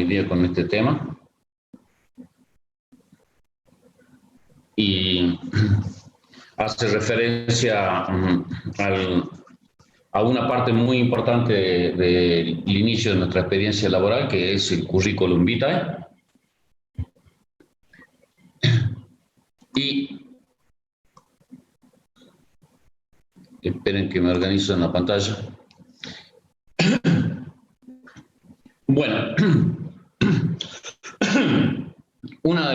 día con este tema. Y hace referencia a una parte muy importante del inicio de nuestra experiencia laboral, que es el currículum vitae. Y esperen que me organizo en la pantalla. Bueno, una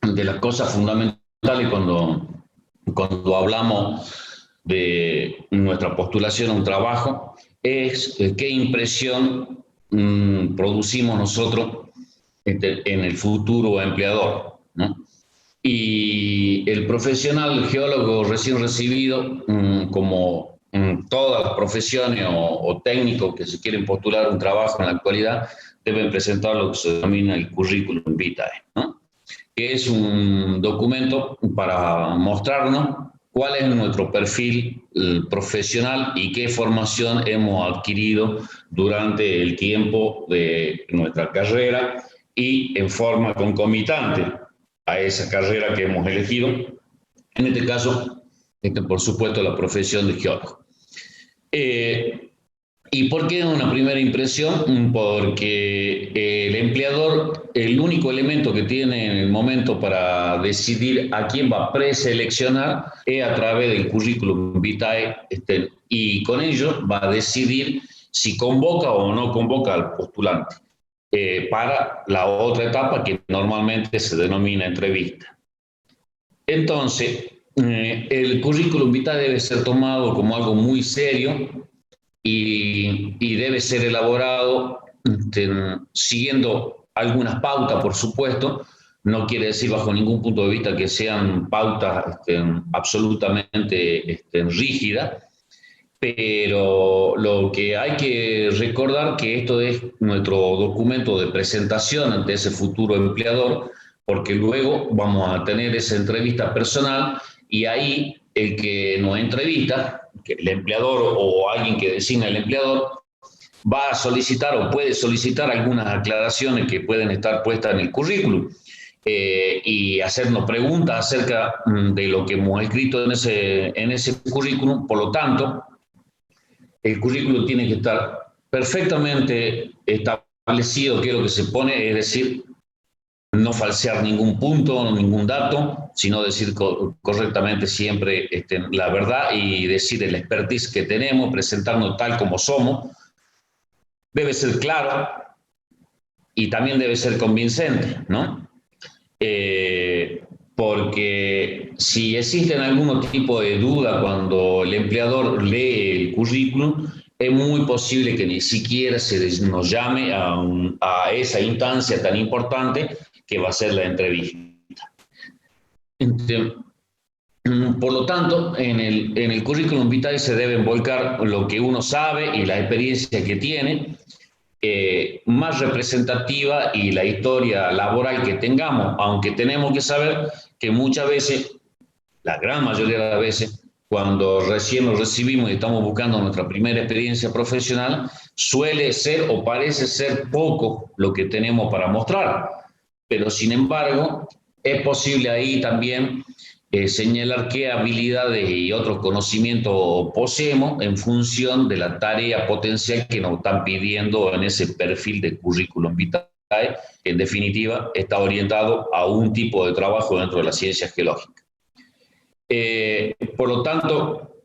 de las cosas fundamentales cuando hablamos de nuestra postulación a un trabajo es qué impresión producimos nosotros en el futuro empleador, ¿no? Y el profesional geólogo recién recibido, como todas las profesiones o técnicos que se quieren postular un trabajo en la actualidad, deben presentar lo que se denomina el currículum vitae, ¿no? Que es un documento para mostrarnos cuál es nuestro perfil profesional y qué formación hemos adquirido durante el tiempo de nuestra carrera y en forma concomitante a esa carrera que hemos elegido, en este caso, por supuesto, la profesión de geólogo. ¿Y por qué una primera impresión? Porque el empleador, el único elemento que tiene en el momento para decidir a quién va a preseleccionar es a través del currículum vitae, y con ello va a decidir si convoca o no convoca al postulante para la otra etapa que normalmente se denomina entrevista. Entonces, el currículum vitae debe ser tomado como algo muy serio y debe ser elaborado siguiendo algunas pautas, por supuesto. No quiere decir bajo ningún punto de vista que sean pautas absolutamente rígidas, pero lo que hay que recordar que esto es nuestro documento de presentación ante ese futuro empleador, porque luego vamos a tener esa entrevista personal y ahí el que nos entrevista, que el empleador o alguien que designa el empleador, va a solicitar o puede solicitar algunas aclaraciones que pueden estar puestas en el currículum y hacernos preguntas acerca de lo que hemos escrito en ese currículum. Por lo tanto, el currículum tiene que estar perfectamente establecido qué es lo que se pone, es decir, no falsear ningún punto, ningún dato, sino decir correctamente siempre la verdad y decir el expertise que tenemos, presentarnos tal como somos. Debe ser claro y también debe ser convincente, ¿no? Porque si existen algún tipo de duda cuando el empleador lee el currículum, es muy posible que ni siquiera nos llame a esa instancia tan importante que va a ser la entrevista. Por lo tanto, en el currículum vitae se debe volcar lo que uno sabe y la experiencia que tiene, más representativa y la historia laboral que tengamos, aunque tenemos que saber que muchas veces, la gran mayoría de las veces, cuando recién nos recibimos y estamos buscando nuestra primera experiencia profesional, suele ser o parece ser poco lo que tenemos para mostrar, pero sin embargo es posible ahí también señalar qué habilidades y otros conocimientos poseemos en función de la tarea potencial que nos están pidiendo en ese perfil de currículum vitae, que en definitiva está orientado a un tipo de trabajo dentro de la ciencia geológica. Por lo tanto,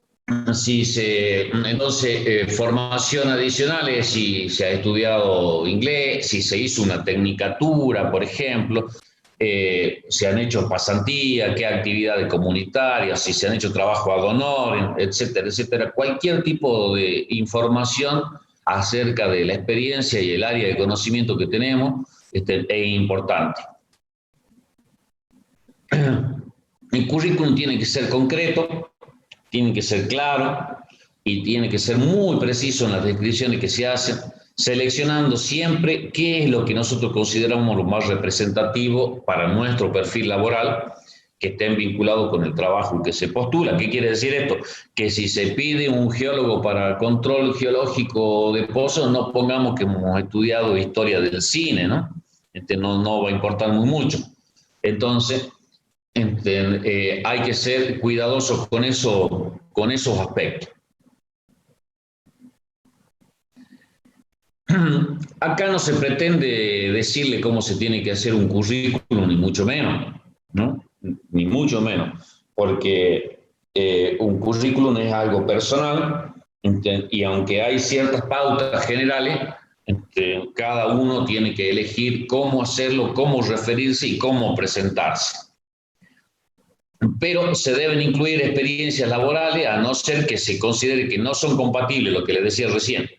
formación adicional es si se ha estudiado inglés, si se hizo una tecnicatura, por ejemplo, se han hecho pasantías, qué actividades comunitarias, si se han hecho trabajo ad honorem, etcétera, etcétera. Cualquier tipo de información acerca de la experiencia y el área de conocimiento que tenemos es importante. El currículum tiene que ser concreto, tiene que ser claro y tiene que ser muy preciso en las descripciones que se hacen, seleccionando siempre qué es lo que nosotros consideramos lo más representativo para nuestro perfil laboral que estén vinculados con el trabajo que se postula. ¿Qué quiere decir esto? Que si se pide un geólogo para control geológico de pozos, no pongamos que hemos estudiado historia del cine, ¿no? No va a importar muy mucho. Entonces, hay que ser cuidadosos con esos aspectos. Acá no se pretende decirle cómo se tiene que hacer un currículum, ni mucho menos, ¿no? Ni mucho menos, porque un currículum es algo personal y aunque hay ciertas pautas generales, cada uno tiene que elegir cómo hacerlo, cómo referirse y cómo presentarse. Pero se deben incluir experiencias laborales, a no ser que se considere que no son compatibles, lo que les decía recién.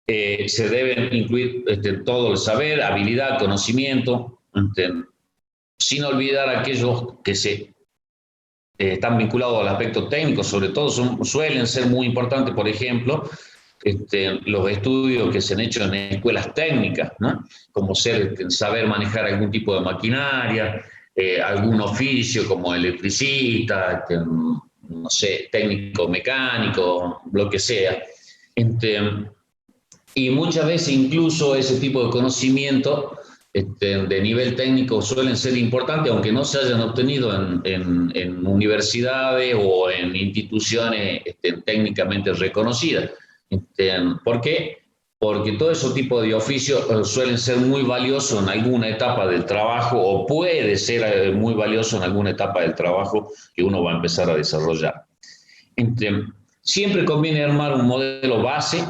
Se deben incluir todo el saber, habilidad, conocimiento, sin olvidar aquellos que están vinculados al aspecto técnico, sobre todo suelen ser muy importantes, por ejemplo, los estudios que se han hecho en escuelas técnicas, ¿no? Como saber manejar algún tipo de maquinaria, algún oficio como electricista, no sé, técnico mecánico, lo que sea. Y muchas veces incluso ese tipo de conocimiento de nivel técnico suelen ser importantes, aunque no se hayan obtenido en universidades o en instituciones técnicamente reconocidas. ¿Por qué? Porque todo ese tipo de oficios suelen ser muy valiosos en alguna etapa del trabajo o puede ser muy valioso en alguna etapa del trabajo que uno va a empezar a desarrollar. Siempre conviene armar un modelo base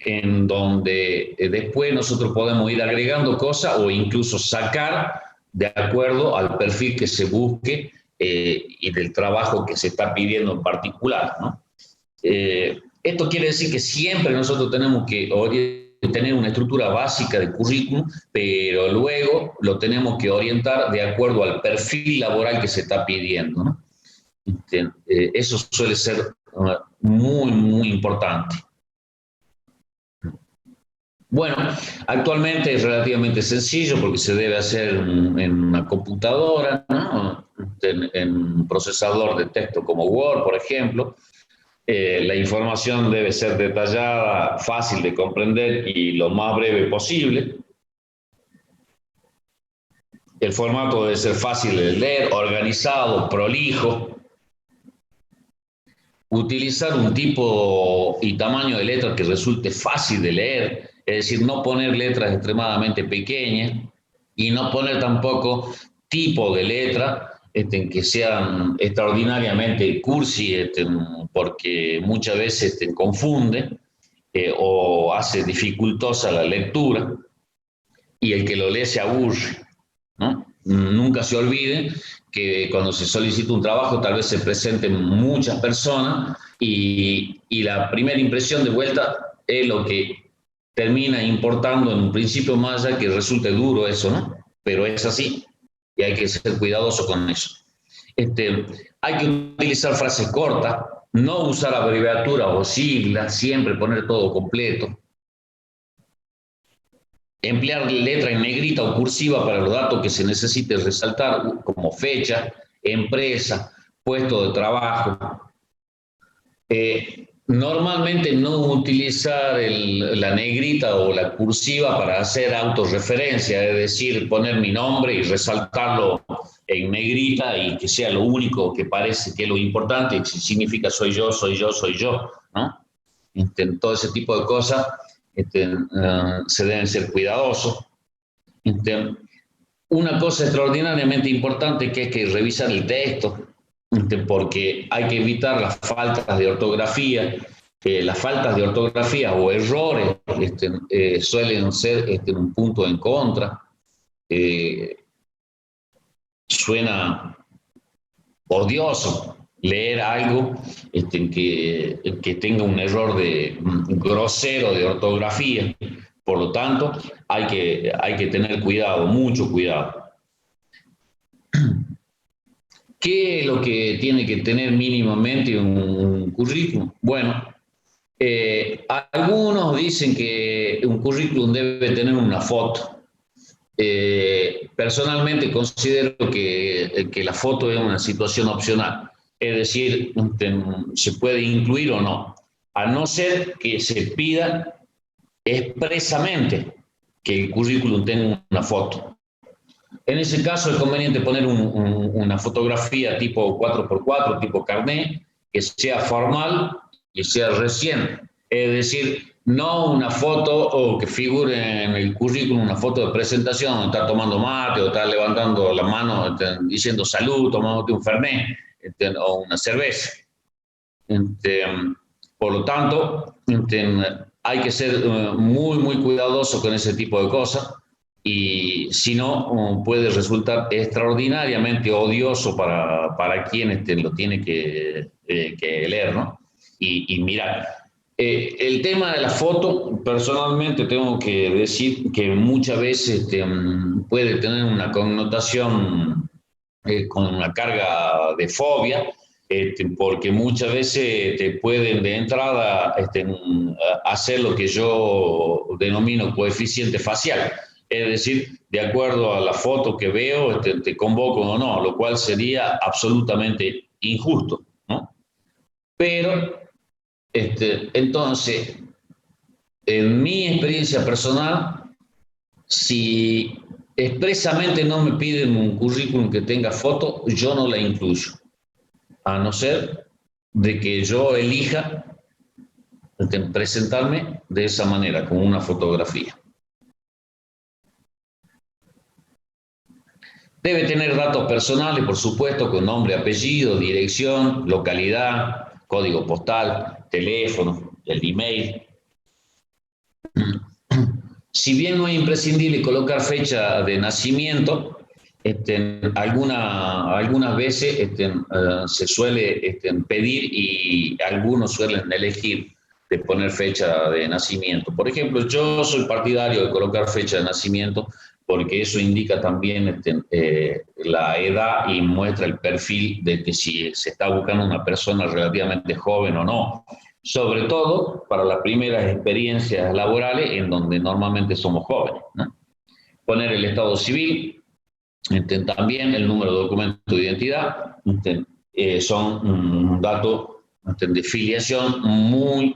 en donde después nosotros podemos ir agregando cosas o incluso sacar de acuerdo al perfil que se busque y del trabajo que se está pidiendo en particular, ¿no? Esto quiere decir que siempre nosotros tenemos que tener una estructura básica de currículum, pero luego lo tenemos que orientar de acuerdo al perfil laboral que se está pidiendo, ¿no? Eso suele ser muy, muy importante. Bueno, actualmente es relativamente sencillo porque se debe hacer en una computadora, ¿no? En un procesador de texto como Word, por ejemplo. La información debe ser detallada, fácil de comprender y lo más breve posible. El formato debe ser fácil de leer, organizado, prolijo. Utilizar un tipo y tamaño de letra que resulte fácil de leer, es decir, no poner letras extremadamente pequeñas y no poner tampoco tipo de letra que sean extraordinariamente cursi, porque muchas veces confunde o hace dificultosa la lectura y el que lo lee se aburre, ¿no? Nunca se olviden que cuando se solicita un trabajo tal vez se presenten muchas personas y la primera impresión de vuelta es lo que termina importando en un principio más allá que resulte duro eso, ¿no? Pero es así y hay que ser cuidadoso con eso. Hay que utilizar frases cortas, no usar abreviaturas o siglas, siempre poner todo completo. Emplear letra en negrita o cursiva para los datos que se necesite resaltar, como fecha, empresa, puesto de trabajo. Normalmente no utilizar la negrita o la cursiva para hacer autorreferencia, es decir, poner mi nombre y resaltarlo en negrita y que sea lo único que parece que es lo importante, y significa soy yo, soy yo, soy yo, ¿no? Todo ese tipo de cosas se deben ser cuidadosos. Una cosa extraordinariamente importante que hay que revisar el texto, porque hay que evitar las faltas de ortografía. Las faltas de ortografía o errores suelen ser un punto en contra. Suena odioso leer algo que tenga un error grosero de ortografía. Por lo tanto, hay que tener cuidado, mucho cuidado. ¿Qué es lo que tiene que tener mínimamente un currículum? Bueno, algunos dicen que un currículum debe tener una foto. Personalmente considero que la foto es una situación opcional, es decir, se puede incluir o no, a no ser que se pida expresamente que el currículum tenga una foto. En ese caso es conveniente poner una fotografía tipo 4x4, tipo carnet, que sea formal y sea reciente. Es decir, no una foto o que figure en el currículum una foto de presentación donde está tomando mate o está levantando la mano diciendo salud, tomándote un fernet o una cerveza. Este, por lo tanto, hay que ser muy, muy cuidadoso con ese tipo de cosas y si no, puede resultar extraordinariamente odioso para quien lo tiene que leer, ¿no? Y mirar. El tema de la foto, personalmente tengo que decir que muchas veces puede tener una connotación con una carga de fobia, porque muchas veces te pueden de entrada hacer lo que yo denomino coeficiente facial, es decir, de acuerdo a la foto que veo, te convoco o no, lo cual sería absolutamente injusto, ¿no? Pero, entonces, en mi experiencia personal, si expresamente no me piden un currículum que tenga foto, yo no la incluyo, a no ser de que yo elija presentarme de esa manera, con una fotografía. Debe tener datos personales, por supuesto, con nombre, apellido, dirección, localidad, código postal, teléfono, el email. Si bien no es imprescindible colocar fecha de nacimiento, algunas veces se suele pedir y algunos suelen elegir de poner fecha de nacimiento. Por ejemplo, yo soy partidario de colocar fecha de nacimiento porque eso indica también la edad y muestra el perfil de que si se está buscando una persona relativamente joven o no, sobre todo para las primeras experiencias laborales en donde normalmente somos jóvenes, ¿no? Poner el estado civil, también el número de documento de identidad, son un dato de filiación muy,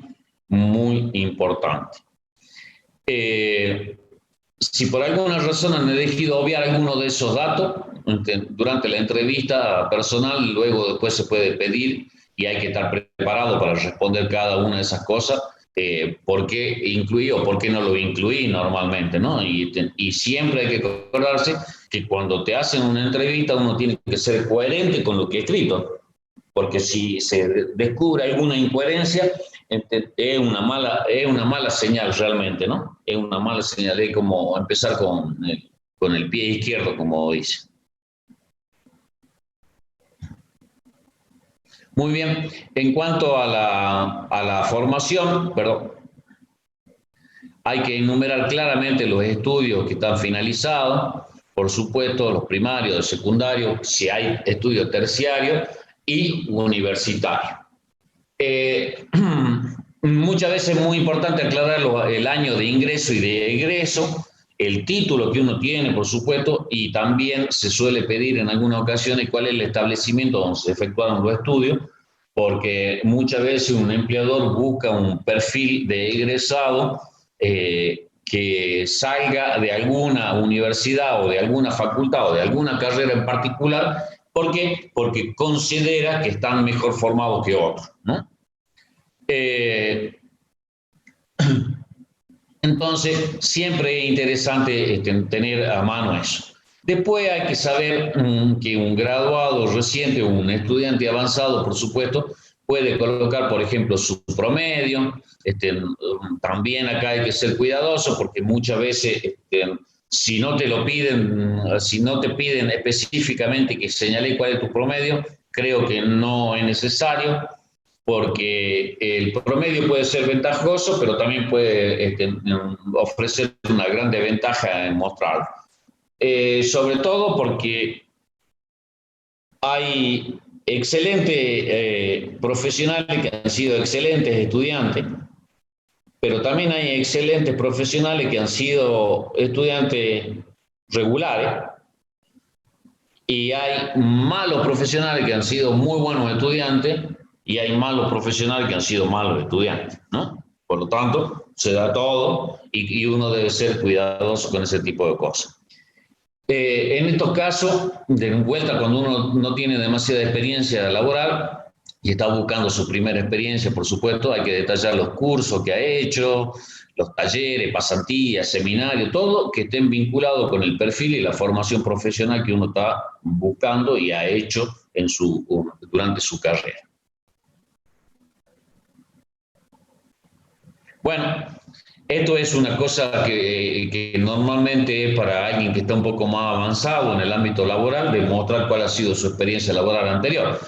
muy importante. Si por alguna razón han elegido obviar alguno de esos datos, durante la entrevista personal, luego después se puede pedir y hay que estar preparado para responder cada una de esas cosas, por qué incluí o por qué no lo incluí normalmente, ¿no? Y siempre hay que acordarse que cuando te hacen una entrevista uno tiene que ser coherente con lo que he escrito, porque si se descubre alguna incoherencia, es una mala señal realmente, ¿no? Es una mala señal, es como empezar con el pie izquierdo, como dice. Muy bien, en cuanto a la formación, perdón, hay que enumerar claramente los estudios que están finalizados, por supuesto, los primarios, los secundarios, si hay estudios terciarios y universitarios. Muchas veces es muy importante aclarar el año de ingreso y de egreso, el título que uno tiene, por supuesto, y también se suele pedir en algunas ocasiones cuál es el establecimiento donde se efectuaron los estudios, porque muchas veces un empleador busca un perfil de egresado que salga de alguna universidad o de alguna facultad o de alguna carrera en particular. ¿Por qué? Porque considera que están mejor formados que otros, ¿no? Entonces, siempre es interesante tener a mano eso. Después hay que saber que un graduado reciente o un estudiante avanzado, por supuesto, puede colocar, por ejemplo, su promedio. También acá hay que ser cuidadoso porque muchas veces, si no te lo piden, si no te piden específicamente que señale cuál es tu promedio, creo que no es necesario, porque el promedio puede ser ventajoso, pero también puede ofrecer una gran ventaja en mostrarlo. Sobre todo porque hay excelentes profesionales que han sido excelentes estudiantes, pero también hay excelentes profesionales que han sido estudiantes regulares, y hay malos profesionales que han sido muy buenos estudiantes, y hay malos profesionales que han sido malos estudiantes, ¿no? Por lo tanto, se da todo y uno debe ser cuidadoso con ese tipo de cosas. En estos casos, de vuelta, cuando uno no tiene demasiada experiencia laboral y está buscando su primera experiencia, por supuesto, hay que detallar los cursos que ha hecho, los talleres, pasantías, seminarios, todo que estén vinculados con el perfil y la formación profesional que uno está buscando y ha hecho durante su carrera. Bueno, esto es una cosa que normalmente es para alguien que está un poco más avanzado en el ámbito laboral, demostrar cuál ha sido su experiencia laboral anterior.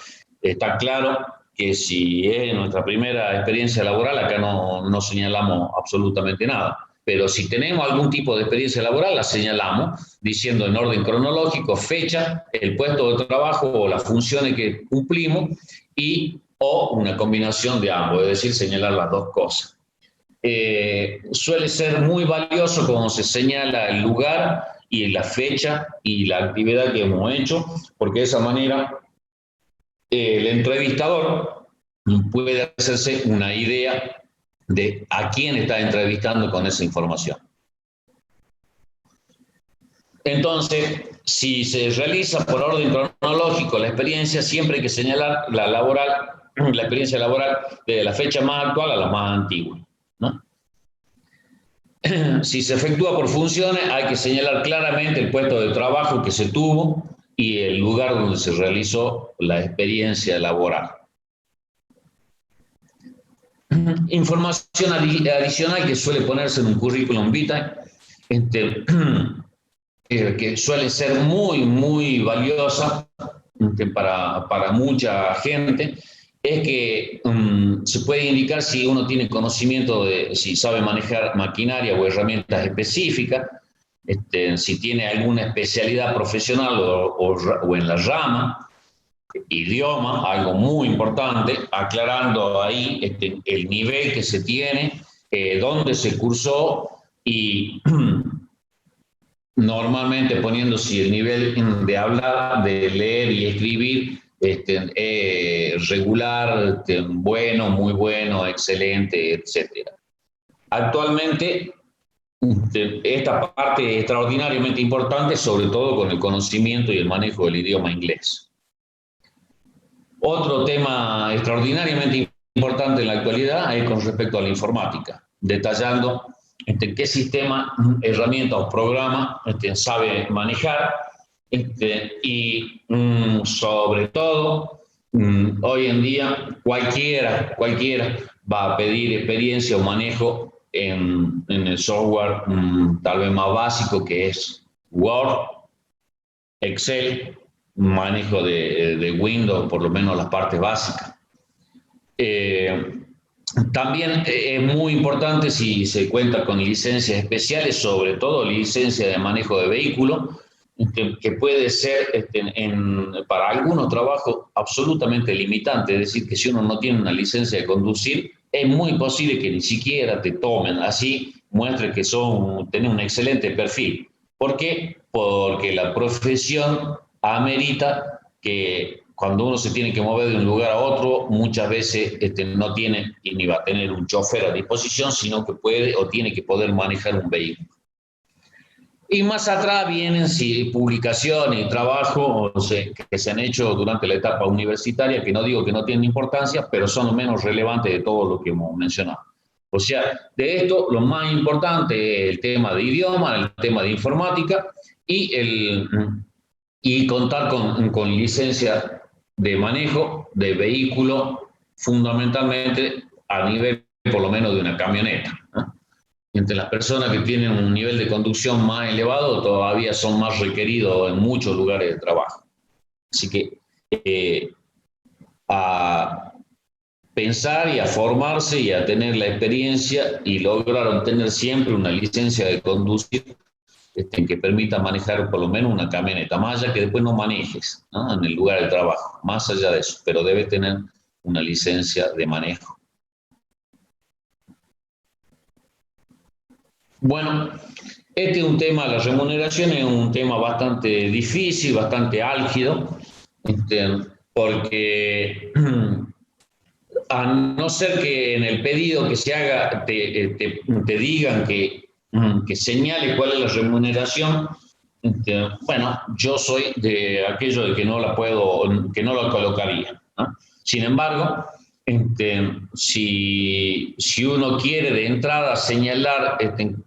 Está claro que si es nuestra primera experiencia laboral, acá no señalamos absolutamente nada. Pero si tenemos algún tipo de experiencia laboral, la señalamos diciendo en orden cronológico, fecha, el puesto de trabajo o las funciones que cumplimos o una combinación de ambos, es decir, señalar las dos cosas. Suele ser muy valioso cuando se señala el lugar y la fecha y la actividad que hemos hecho, porque de esa manera el entrevistador puede hacerse una idea de a quién está entrevistando con esa información. Entonces, si se realiza por orden cronológico la experiencia, siempre hay que señalar la experiencia laboral de la fecha más actual a la más antigua, ¿no? Si se efectúa por funciones, hay que señalar claramente el puesto de trabajo que se tuvo y el lugar donde se realizó la experiencia laboral. Información adicional que suele ponerse en un currículum vitae, que suele ser muy valiosa para mucha gente, es que se puede indicar si uno tiene conocimiento si sabe manejar maquinaria o herramientas específicas, si tiene alguna especialidad profesional o en la rama, idioma, algo muy importante, aclarando ahí el nivel que se tiene, dónde se cursó y normalmente poniendo si el nivel de hablar, de leer y escribir regular, bueno, muy bueno, excelente, etc. Actualmente, esta parte es extraordinariamente importante, sobre todo con el conocimiento y el manejo del idioma inglés. Otro tema extraordinariamente importante en la actualidad es con respecto a la informática, detallando qué sistema, herramienta o programa sabe manejar y sobre todo hoy en día cualquiera va a pedir experiencia o manejo en el software tal vez más básico que es Word, Excel, manejo de Windows, por lo menos las partes básicas. También es muy importante si se cuenta con licencias especiales, sobre todo licencia de manejo de vehículo, que puede ser para algunos trabajos absolutamente limitante, es decir, que si uno no tiene una licencia de conducir, es muy posible que ni siquiera te tomen, así muestre que tienen un excelente perfil. ¿Por qué? Porque la profesión amerita que cuando uno se tiene que mover de un lugar a otro, muchas veces no tiene y ni va a tener un chofer a disposición, sino que puede o tiene que poder manejar un vehículo. Y más atrás vienen publicaciones y trabajos que se han hecho durante la etapa universitaria, que no digo que no tienen importancia, pero son lo menos relevantes de todo lo que hemos mencionado. O sea, de esto lo más importante es el tema de idioma, el tema de informática y contar con licencia de manejo de vehículo, fundamentalmente a nivel por lo menos de una camioneta, ¿no? Entre las personas que tienen un nivel de conducción más elevado todavía son más requeridos en muchos lugares de trabajo. Así que a pensar y a formarse y a tener la experiencia y lograr obtener siempre una licencia de conducir que permita manejar por lo menos una camioneta, más allá que después no manejes, ¿no?, en el lugar de trabajo, más allá de eso, pero debe tener una licencia de manejo. Bueno, Este es un tema, la remuneración es un tema bastante difícil, bastante álgido, porque a no ser que en el pedido que se haga te digan que señale cuál es la remuneración, bueno, yo soy de aquello de que no la puedo, que no la colocaría, ¿no? Sin embargo, si uno quiere de entrada señalar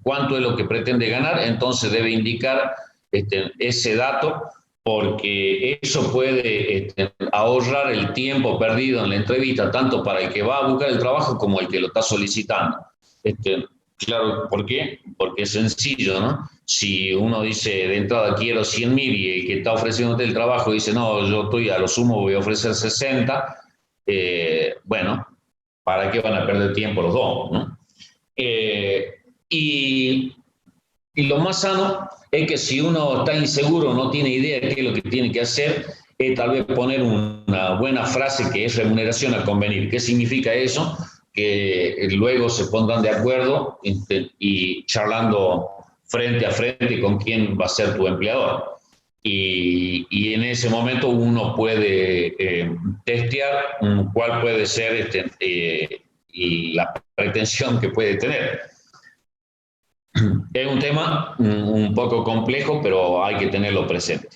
cuánto es lo que pretende ganar, entonces debe indicar ese dato, porque eso puede ahorrar el tiempo perdido en la entrevista, tanto para el que va a buscar el trabajo como el que lo está solicitando. Claro, ¿por qué? Porque es sencillo, ¿no? Si uno dice de entrada quiero 100.000 y el que está ofreciéndote el trabajo dice no, yo estoy a lo sumo voy a ofrecer 60, bueno, ¿para qué van a perder tiempo los dos, ¿no? Y, y lo más sano es que si uno está inseguro, no tiene idea de qué es lo que tiene que hacer, es tal vez poner una buena frase que es remuneración al convenir. ¿Qué significa eso? Que luego se pongan de acuerdo y charlando frente a frente con quién va a ser tu empleador. Y en ese momento uno puede testear cuál puede ser la pretensión que puede tener. Es un tema un poco complejo, pero hay que tenerlo presente.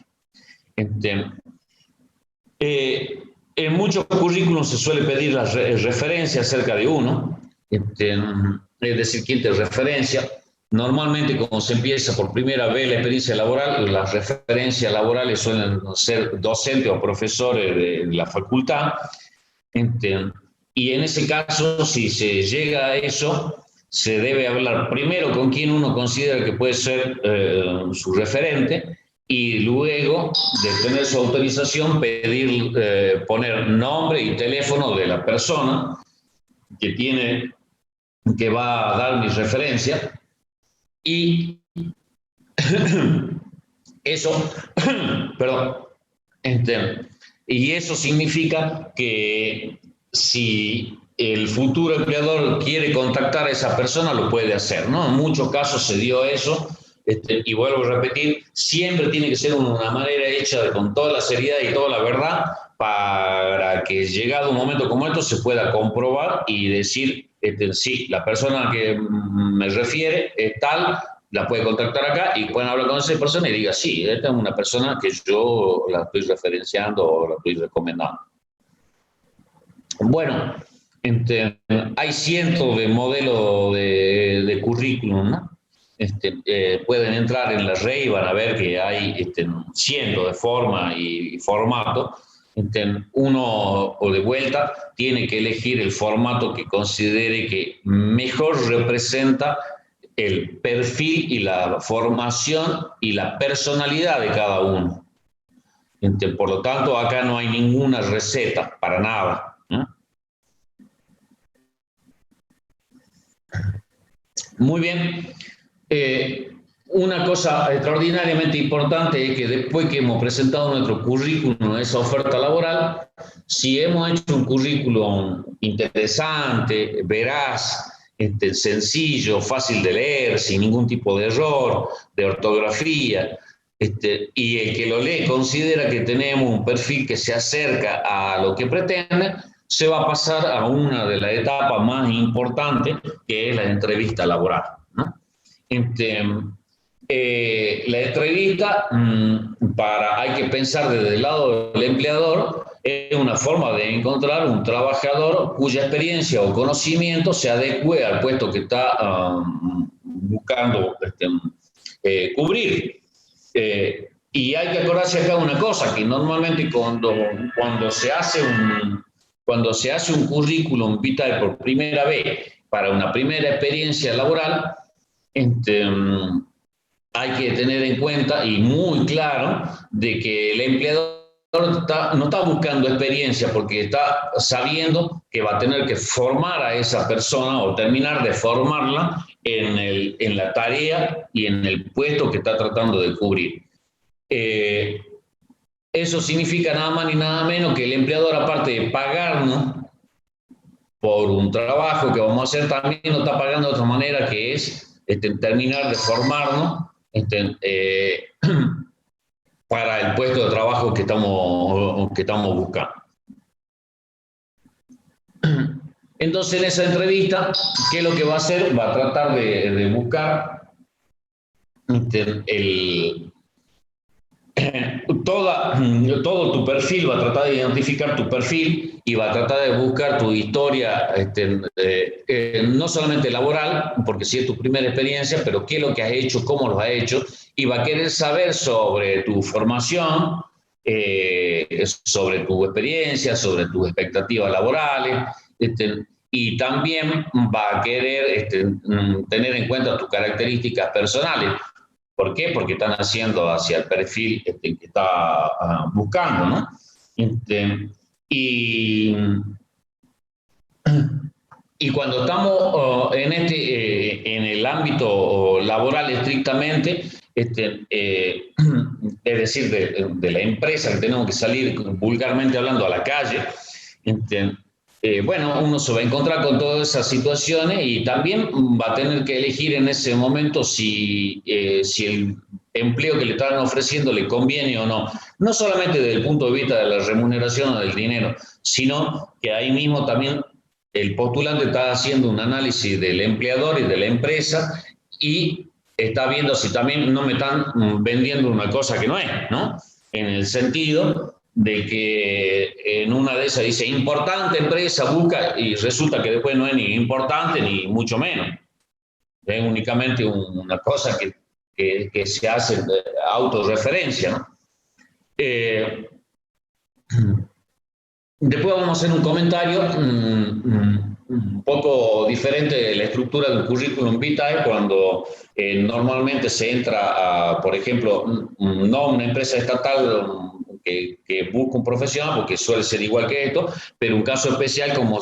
En muchos currículums se suele pedir la referencia acerca de uno, es decir, quién te referencia. Normalmente, cuando se empieza por primera vez la experiencia laboral, las referencias laborales suelen ser docentes o profesores de la facultad. Y en ese caso, si se llega a eso, se debe hablar primero con quien uno considera que puede ser su referente, y luego de tener su autorización pedir, poner nombre y teléfono de la persona que va a dar mi referencia, y eso, perdón, y eso significa que si el futuro empleador quiere contactar a esa persona, lo puede hacer, ¿no? En muchos casos se dio eso, y vuelvo a repetir, siempre tiene que ser una manera hecha con toda la seriedad y toda la verdad, para que llegado un momento como esto se pueda comprobar y decir, sí, la persona que me refiere es tal, la puede contactar acá y pueden hablar con esa persona y diga, sí, esta es una persona que yo la estoy referenciando o la estoy recomendando. Bueno, hay cientos de modelos de currículum, ¿no? Pueden entrar en la red y van a ver que hay cientos de formas y formatos. Uno, o de vuelta, tiene que elegir el formato que considere que mejor representa el perfil y la formación y la personalidad de cada uno. Por lo tanto, acá no hay ninguna receta para nada, ¿no? Muy bien. Una cosa extraordinariamente importante es que después que hemos presentado nuestro currículum, esa oferta laboral, si hemos hecho un currículum interesante, veraz, sencillo, fácil de leer, sin ningún tipo de error, de ortografía, y el que lo lee considera que tenemos un perfil que se acerca a lo que pretende, se va a pasar a una de las etapas más importantes, que es la entrevista laboral, ¿no? La entrevista, hay que pensar desde el lado del empleador, es una forma de encontrar un trabajador cuya experiencia o conocimiento se adecue al puesto que está buscando cubrir. Y hay que acordarse acá una cosa, que normalmente cuando se hace un currículum vitae por primera vez para una primera experiencia laboral, hay que tener en cuenta y muy claro de que el empleador no está buscando experiencia porque está sabiendo que va a tener que formar a esa persona o terminar de formarla en la tarea y en el puesto que está tratando de cubrir. Eso significa nada más ni nada menos que el empleador, aparte de pagarnos por un trabajo que vamos a hacer, también nos está pagando de otra manera, que es terminar de formarnos para el puesto de trabajo que estamos buscando. Entonces, en esa entrevista, ¿qué es lo que va a hacer? Va a tratar de buscar todo tu perfil, va a tratar de identificar tu perfil y va a tratar de buscar tu historia, no solamente laboral, porque sí es tu primera experiencia, pero qué es lo que has hecho, cómo lo has hecho, y va a querer saber sobre tu formación, sobre tu experiencia, sobre tus expectativas laborales, y también va a querer tener en cuenta tus características personales. ¿Por qué? Porque están haciendo hacia el perfil que está buscando, ¿no? Y, y cuando estamos en el ámbito laboral estrictamente, es decir, de la empresa que tenemos que salir vulgarmente hablando a la calle, bueno, uno se va a encontrar con todas esas situaciones y también va a tener que elegir en ese momento si el empleo que le están ofreciendo le conviene o no. No solamente desde el punto de vista de la remuneración o del dinero, sino que ahí mismo también el postulante está haciendo un análisis del empleador y de la empresa y está viendo si también no me están vendiendo una cosa que no es, ¿no? En el sentido de que en una de esas dice importante empresa, busca, y resulta que después no es ni importante ni mucho menos. Es únicamente una cosa que se hace autorreferencia, ¿no? Después vamos a hacer un comentario un poco diferente de la estructura del currículum vitae cuando normalmente se entra a, por ejemplo, no una empresa estatal que busca un profesional, porque suele ser igual que esto, pero un caso especial como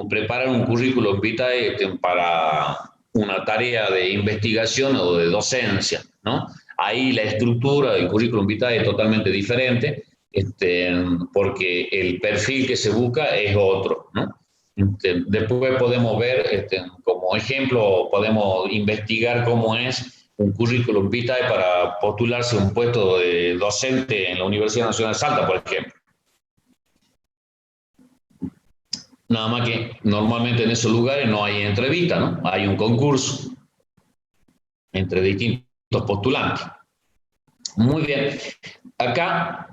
preparar un currículum vitae para una tarea de investigación o de docencia, ¿no? Ahí la estructura del currículum vitae es totalmente diferente. Porque el perfil que se busca es otro, ¿no? Después podemos ver, como ejemplo, podemos investigar cómo es un currículum vitae para postularse a un puesto de docente en la Universidad Nacional de Salta, por ejemplo. Nada más que normalmente en esos lugares no hay entrevista, ¿no? Hay un concurso entre distintos postulantes. Muy bien. Acá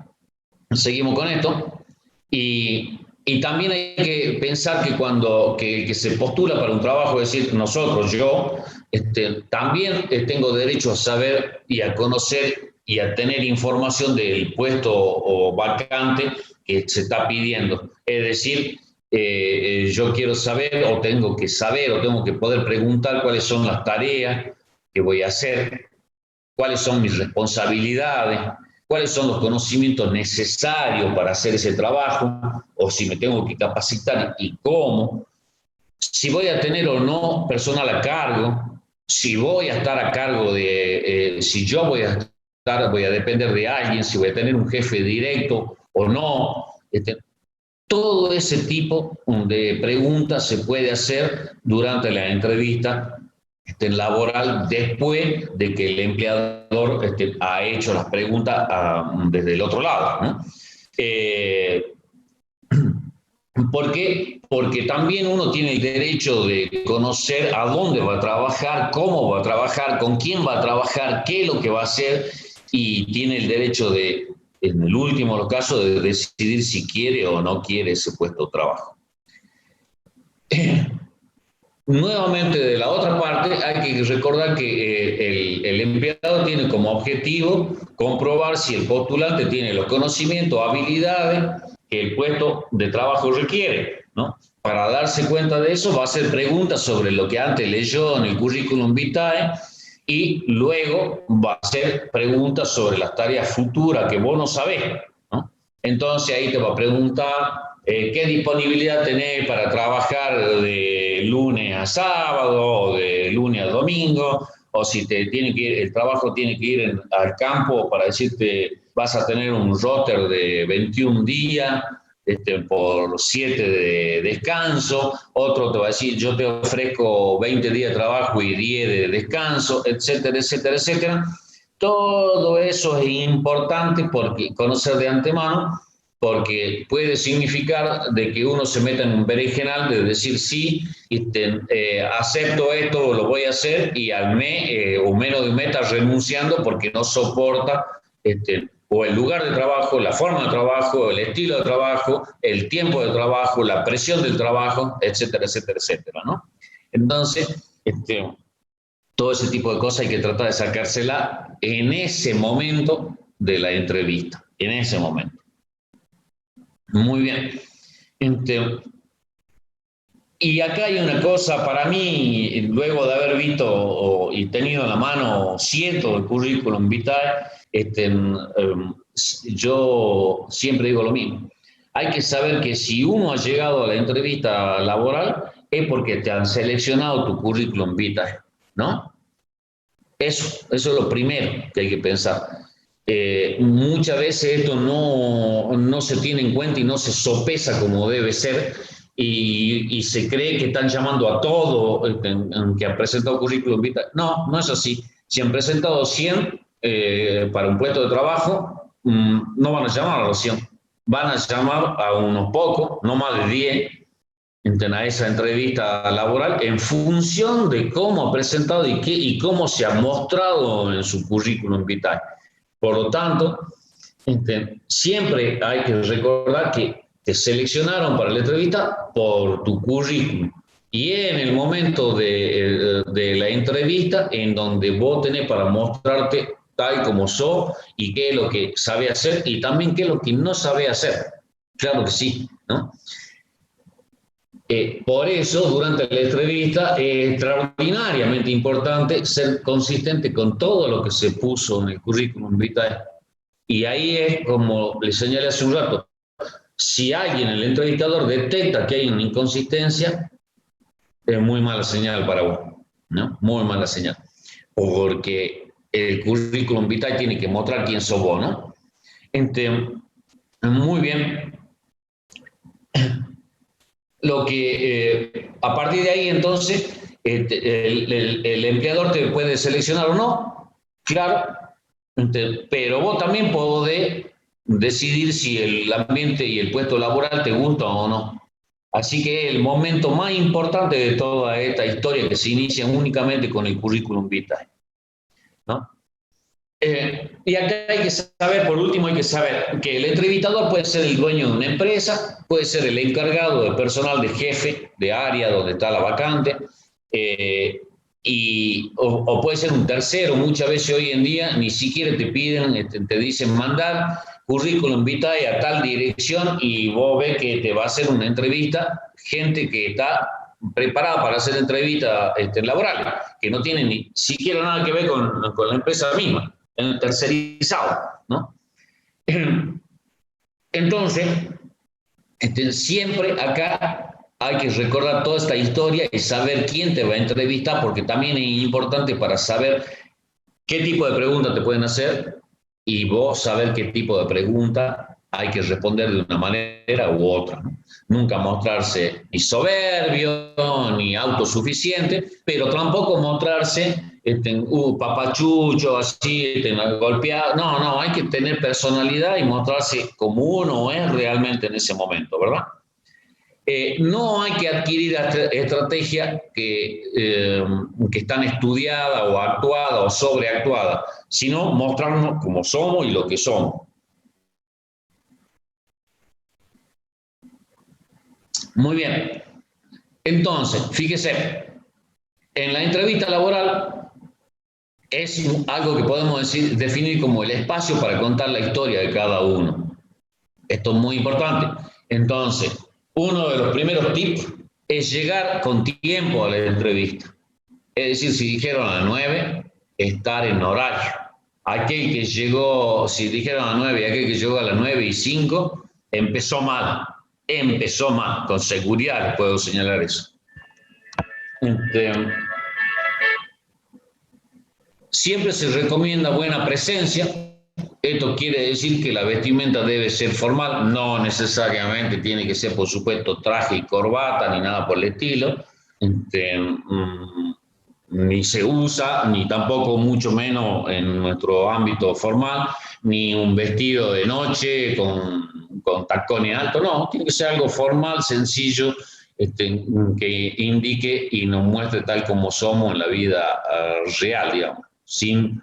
seguimos con esto y también hay que pensar que cuando que se postula para un trabajo, es decir, nosotros, yo, también tengo derecho a saber y a conocer y a tener información del puesto o vacante que se está pidiendo. Es decir, yo quiero saber o tengo que saber o tengo que poder preguntar cuáles son las tareas que voy a hacer, cuáles son mis responsabilidades, cuáles son los conocimientos necesarios para hacer ese trabajo, o si me tengo que capacitar y cómo, si voy a tener o no personal a cargo, si voy a estar a cargo de, si yo voy a depender de alguien, si voy a tener un jefe directo o no. Todo ese tipo de preguntas se puede hacer durante la entrevista laboral después de que el empleador ha hecho las preguntas desde el otro lado, ¿no? ¿Por qué? Porque también uno tiene el derecho de conocer a dónde va a trabajar, cómo va a trabajar, con quién va a trabajar, qué es lo que va a hacer y tiene el derecho de, en el último de los casos, de decidir si quiere o no quiere ese puesto de trabajo. Nuevamente, de la otra parte, hay que recordar que el empleado tiene como objetivo comprobar si el postulante tiene los conocimientos, habilidades que el puesto de trabajo requiere, ¿no? Para darse cuenta de eso, va a hacer preguntas sobre lo que antes leyó en el currículum vitae y luego va a hacer preguntas sobre las tareas futuras que vos no sabés, ¿no? Entonces ahí te va a preguntar qué disponibilidad tenés para trabajar de lunes a sábado o de lunes a domingo, o si el trabajo tiene que ir al campo para decirte vas a tener un roster de 21 días por 7 de descanso, otro te va a decir, yo te ofrezco 20 días de trabajo y 10 de descanso, etcétera, etcétera, etcétera. Todo eso es importante porque conocer de antemano, porque puede significar de que uno se meta en un berenjenal de decir sí, acepto esto, lo voy a hacer, y al mes o menos de un mes está renunciando porque no soporta o el lugar de trabajo, la forma de trabajo, el estilo de trabajo, el tiempo de trabajo, la presión del trabajo, etcétera, etcétera, etcétera, ¿no? Entonces, todo ese tipo de cosas hay que tratar de sacársela en ese momento de la entrevista, en ese momento. Muy bien. Y acá hay una cosa para mí, luego de haber visto y tenido en la mano cientos de currículum vitae, yo siempre digo lo mismo. Hay que saber que si uno ha llegado a la entrevista laboral es porque te han seleccionado tu currículum vitae, ¿no? Eso es lo primero que hay que pensar. Muchas veces esto no se tiene en cuenta y no se sopesa como debe ser, y se cree que están llamando a todo que han presentado currículum vitae. No, no es así. Si han presentado 100 para un puesto de trabajo, no van a llamar a los 100. Van a llamar a unos pocos, no más de 10, a esa entrevista laboral en función de cómo ha presentado y cómo se ha mostrado en su currículum vitae. Por lo tanto, siempre hay que recordar que te seleccionaron para la entrevista por tu currículum. Y en el momento de la entrevista, en donde vos tenés para mostrarte tal como sos y qué es lo que sabe hacer y también qué es lo que no sabe hacer. Claro que sí, ¿no? Por eso, durante la entrevista, es extraordinariamente importante ser consistente con todo lo que se puso en el currículum vitae. Y ahí es como le señalé hace un rato, si alguien, el entrevistador, detecta que hay una inconsistencia, es muy mala señal para vos, ¿no? Muy mala señal. Porque el currículum vitae tiene que mostrar quién sos vos, ¿no? Muy bien. Lo que a partir de ahí entonces el empleador te puede seleccionar o no, claro, pero vos también podés decidir si el ambiente y el puesto laboral te gusta o no. Así que el momento más importante de toda esta historia, que se inicia únicamente con el currículum vitae, ¿no? Y acá hay que saber, por último, hay que saber que el entrevistador puede ser el dueño de una empresa, puede ser el encargado de personal de jefe de área donde está la vacante, o puede ser un tercero. Muchas veces hoy en día ni siquiera te piden, te dicen mandar currículum vitae a tal dirección, y vos ves que te va a hacer una entrevista gente que está preparada para hacer entrevistas laborales, que no tienen ni siquiera nada que ver con la empresa misma, tercerizado, ¿no? Entonces, siempre acá hay que recordar toda esta historia y saber quién te va a entrevistar, porque también es importante para saber qué tipo de preguntas te pueden hacer y vos saber qué tipo de pregunta hay que responder de una manera u otra, ¿no? Nunca mostrarse ni soberbio ni autosuficiente, pero tampoco mostrarse papachucho, así, golpeado. No, no, hay que tener personalidad y mostrarse como uno es realmente en ese momento, ¿verdad? No hay que adquirir estrategias que están estudiadas o actuadas o sobreactuadas, sino mostrarnos como somos y lo que somos. Muy bien. Entonces, fíjese, en la entrevista laboral es algo que podemos definir como el espacio para contar la historia de cada uno. Esto es muy importante. Entonces, uno de los primeros tips es llegar con tiempo a la entrevista. Es decir, si dijeron a las 9, estar en horario. Aquel que llegó, si dijeron a las 9 y aquel que llegó a las 9:05, empezó mal. Empezó mal, con seguridad les puedo señalar eso. Siempre se recomienda buena presencia. ¿Esto quiere decir que la vestimenta debe ser formal? No necesariamente tiene que ser, por supuesto, traje y corbata, ni nada por el estilo. Ni se usa, ni tampoco mucho menos en nuestro ámbito formal, ni un vestido de noche con tacones altos, no, tiene que ser algo formal, sencillo, que indique y nos muestre tal como somos en la vida real, digamos, sin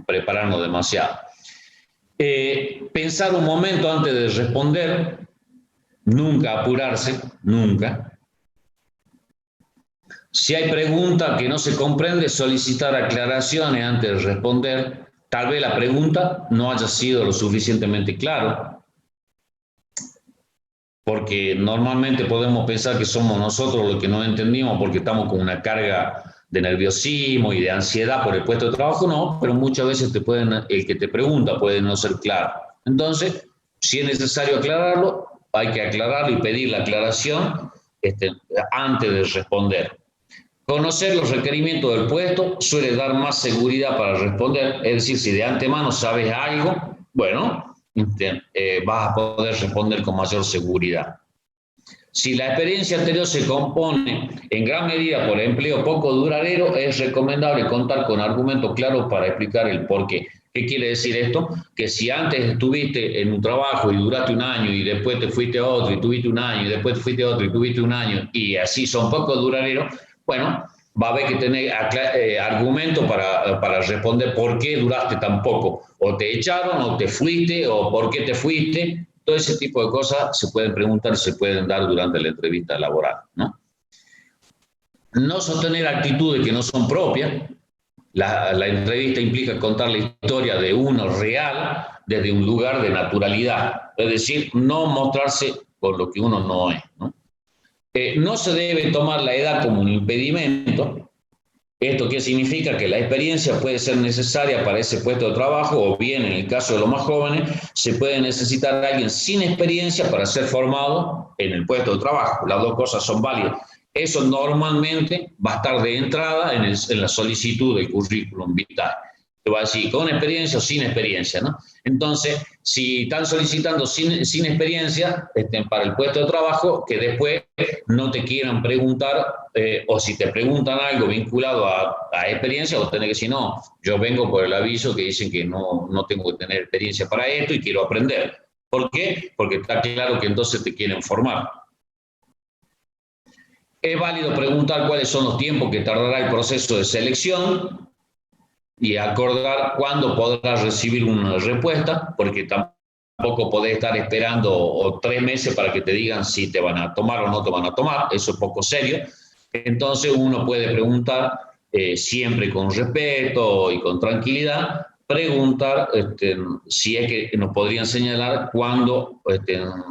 prepararnos demasiado. Pensar un momento antes de responder, nunca apurarse, nunca. Si hay pregunta que no se comprende, solicitar aclaraciones antes de responder. Tal vez la pregunta no haya sido lo suficientemente claro, porque normalmente podemos pensar que somos nosotros los que no entendimos porque estamos con una carga de nerviosismo y de ansiedad por el puesto de trabajo, no, pero muchas veces el que te pregunta puede no ser claro. Entonces, si es necesario aclararlo, hay que aclararlo y pedir la aclaración antes de responder. Conocer los requerimientos del puesto suele dar más seguridad para responder, es decir, si de antemano sabes algo, bueno, vas a poder responder con mayor seguridad. Si la experiencia anterior se compone en gran medida por empleo poco duradero, es recomendable contar con argumentos claros para explicar el porqué. ¿Qué quiere decir esto? Que si antes estuviste en un trabajo y duraste un año y después te fuiste a otro y tuviste un año y después te fuiste a otro y tuviste un año y así son poco duraderos, bueno, va a haber que tener argumentos para responder por qué duraste tan poco. O te echaron, o te fuiste, o por qué te fuiste. Todo ese tipo de cosas se pueden preguntar y se pueden dar durante la entrevista laboral, ¿no? No sostener actitudes que no son propias. La entrevista implica contar la historia de uno real desde un lugar de naturalidad. Es decir, no mostrarse por lo que uno no es, ¿no? No se debe tomar la edad como un impedimento. ¿Esto qué significa? Que la experiencia puede ser necesaria para ese puesto de trabajo o bien, en el caso de los más jóvenes, se puede necesitar a alguien sin experiencia para ser formado en el puesto de trabajo. Las dos cosas son válidas. Eso normalmente va a estar de entrada en la solicitud del currículum vitae. Te va a decir con experiencia o sin experiencia, ¿no? Entonces, si están solicitando sin experiencia para el puesto de trabajo, que después no te quieran preguntar, o si te preguntan algo vinculado a experiencia, vos tenés que decir, no, yo vengo por el aviso que dicen que no tengo que tener experiencia para esto y quiero aprender. ¿Por qué? Porque está claro que entonces te quieren formar. Es válido preguntar cuáles son los tiempos que tardará el proceso de selección y acordar cuándo podrás recibir una respuesta, porque tampoco podés estar esperando 3 meses para que te digan si te van a tomar o no te van a tomar, eso es poco serio. Entonces uno puede preguntar siempre con respeto y con tranquilidad, preguntar si es que nos podrían señalar cuándo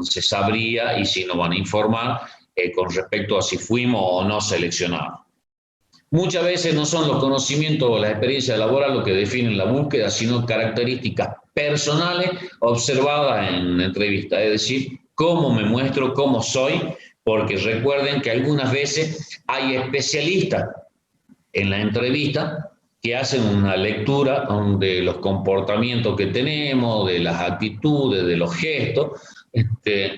se sabría y si nos van a informar con respecto a si fuimos o no seleccionados. Muchas veces no son los conocimientos o la experiencia laboral lo que definen la búsqueda, sino características personales observadas en entrevista, es decir, cómo me muestro, cómo soy, porque recuerden que algunas veces hay especialistas en la entrevista que hacen una lectura de los comportamientos que tenemos, de las actitudes, de los gestos,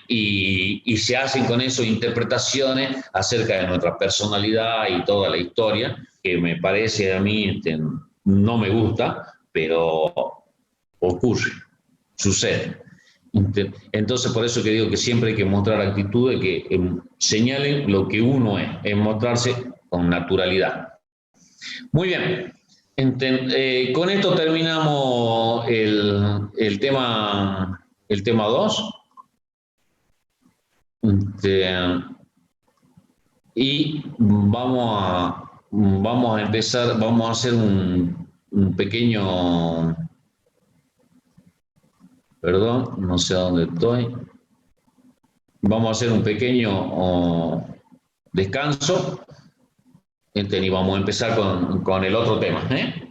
y se hacen con eso interpretaciones acerca de nuestra personalidad y toda la historia, que me parece a mí, no me gusta, pero ocurre, sucede. Entonces, por eso que digo que siempre hay que mostrar actitudes que señalen lo que uno es mostrarse con naturalidad. Muy bien. Con esto terminamos el tema 2. Y vamos a empezar, vamos a hacer un pequeño, perdón, no sé a dónde estoy. Vamos a hacer un pequeño descanso y vamos a empezar con el otro tema, ¿eh?